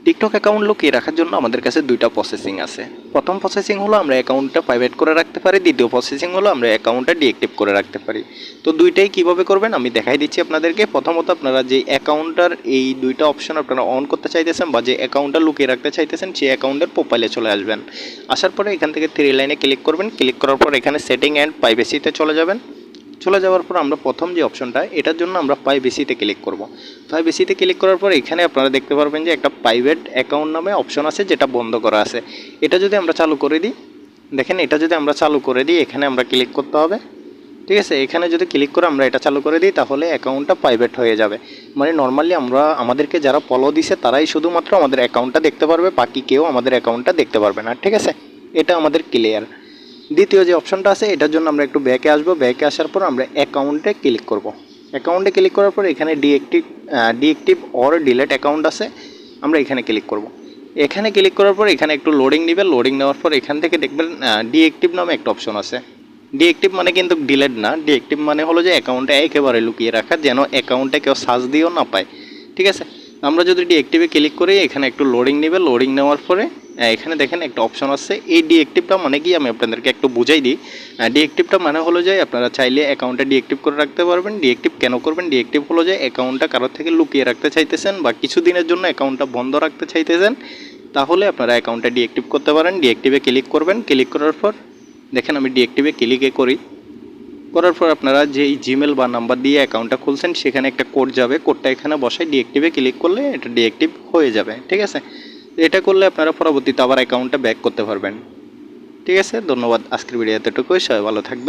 TikTok account লুকিয়ে রাখার জন্য আমাদের কাছে দুইটা প্রসেসিং আছে। প্রথম প্রসেসিং হলো আমরা অ্যাকাউন্টটা প্রাইভেট করে রাখতে পারি, দ্বিতীয় প্রসেসিং হলো আমরা অ্যাকাউন্টটা ডিঅ্যাক্টিভ করে রাখতে পারি। তো দুইটাই কিভাবে করবেন আমি দেখাই দিচ্ছি আপনাদেরকে। প্রথমত আপনারা যে অ্যাকাউন্টটার এই দুইটা অপশন আপনারা অন করতে চাইতেছেন বা যে অ্যাকাউন্টটা লুকিয়ে রাখতে চাইতেছেন সেই অ্যাকাউন্টের প্রোফাইলে চলে আসবেন। আসার পরে এখান থেকে থ্রি লাইনে ক্লিক করবেন, ক্লিক করার পর এখানে সেটিং অ্যান্ড প্রাইভেসিতে চলে যাবেন। চলে যাওয়ার পর আমরা প্রথম যে অপশনটা এটার জন্য আমরা প্রাইভেসিতে ক্লিক করব। প্রাইভেসিতে ক্লিক করার পর এখানে আপনারা দেখতে পারবেন যে একটা প্রাইভেট অ্যাকাউন্ট নামে অপশন আছে যেটা বন্ধ করা আছে। এটা যদি আমরা চালু করে দিই, দেখেন এটা যদি আমরা চালু করে দিই এখানে আমরা ক্লিক করতে হবে। ঠিক আছে, এখানে যদি ক্লিক করে আমরা এটা চালু করে দিই তাহলে অ্যাকাউন্টটা প্রাইভেট হয়ে যাবে। মানে নর্মালি আমাদেরকে যারা ফলো দিছে তারাই শুধুমাত্র আমাদের অ্যাকাউন্টটা দেখতে পারবে, বাকি কেউ আমাদের অ্যাকাউন্টটা দেখতে পারবে না। ঠিক আছে, এটা আমাদের ক্লিয়ার। দ্বিতীয় যে অপশনটা আছে এটার জন্য আমরা একটু ব্যাকে আসবো। ব্যাকে আসার পর আমরা অ্যাকাউন্টে ক্লিক করব। অ্যাকাউন্টে ক্লিক করার পর এখানে ডিঅ্যাক্টিভ অর ডিলেট অ্যাকাউন্ট আছে, আমরা এখানে ক্লিক করব। এখানে ক্লিক করার পর এখানে একটু লোডিং নেবে। লোডিং নেওয়ার পর এখান থেকে দেখবেন ডিঅ্যাক্টিভ নামে একটা অপশন আছে। ডিঅ্যাক্টিভ মানে কিন্তু ডিলেট না, ডিঅ্যাক্টিভ মানে হলো যে অ্যাকাউন্টে একেবারে লুকিয়ে রাখা, যেন অ্যাকাউন্টে কেউ সার্চ দিয়েও না পায়। ঠিক আছে, আমরা যদি ডিঅ্যাক্টিভে ক্লিক করি এখানে একটু লোডিং নেবে। লোডিং নেওয়ার পরে এখানে দেখেন একটা অপশন আছে। এই ডিঅ্যাক্টিভটা মানে কি আমি আপনাদেরকে একটু বুঝাই দিই। ডিঅ্যাক্টিভটা মানে হলো যে আপনারা চাইলে অ্যাকাউন্টে ডিঅ্যাক্টিভ করে রাখতে পারবেন। ডিঅ্যাক্টিভ কেন করবেন? ডিঅ্যাক্টিভ হলো যে অ্যাকাউন্টটা কারোর থেকে লুকিয়ে রাখতে চাইতেছেন বা কিছুদিনের জন্য অ্যাকাউন্টটা বন্ধ রাখতে চাইতেছেন, তাহলে আপনারা অ্যাকাউন্টটা ডিঅ্যাক্টিভ করতে পারেন। ডিঅ্যাক্টিভে ক্লিক করবেন। ক্লিক করার পর দেখেন আমি ডিঅ্যাক্টিভে ক্লিকে করি। করার পর আপনারা যেই জিমেল বা নাম্বার দিয়ে অ্যাকাউন্টটা খুলছেন সেখানে একটা কোড যাবে, কোডটা এখানে বসায় ডিঅ্যাক্টিভে ক্লিক করলে এটা ডিঅ্যাক্টিভ হয়ে যাবে। ঠিক আছে, এটা করলে আপনারা পরবর্তীতে আবার অ্যাকাউন্টটা ব্যাক করতে পারবেন। ঠিক আছে, ধন্যবাদ। আজকের ভিডিও এতটুকুই, সবাই ভালো থাকবেন।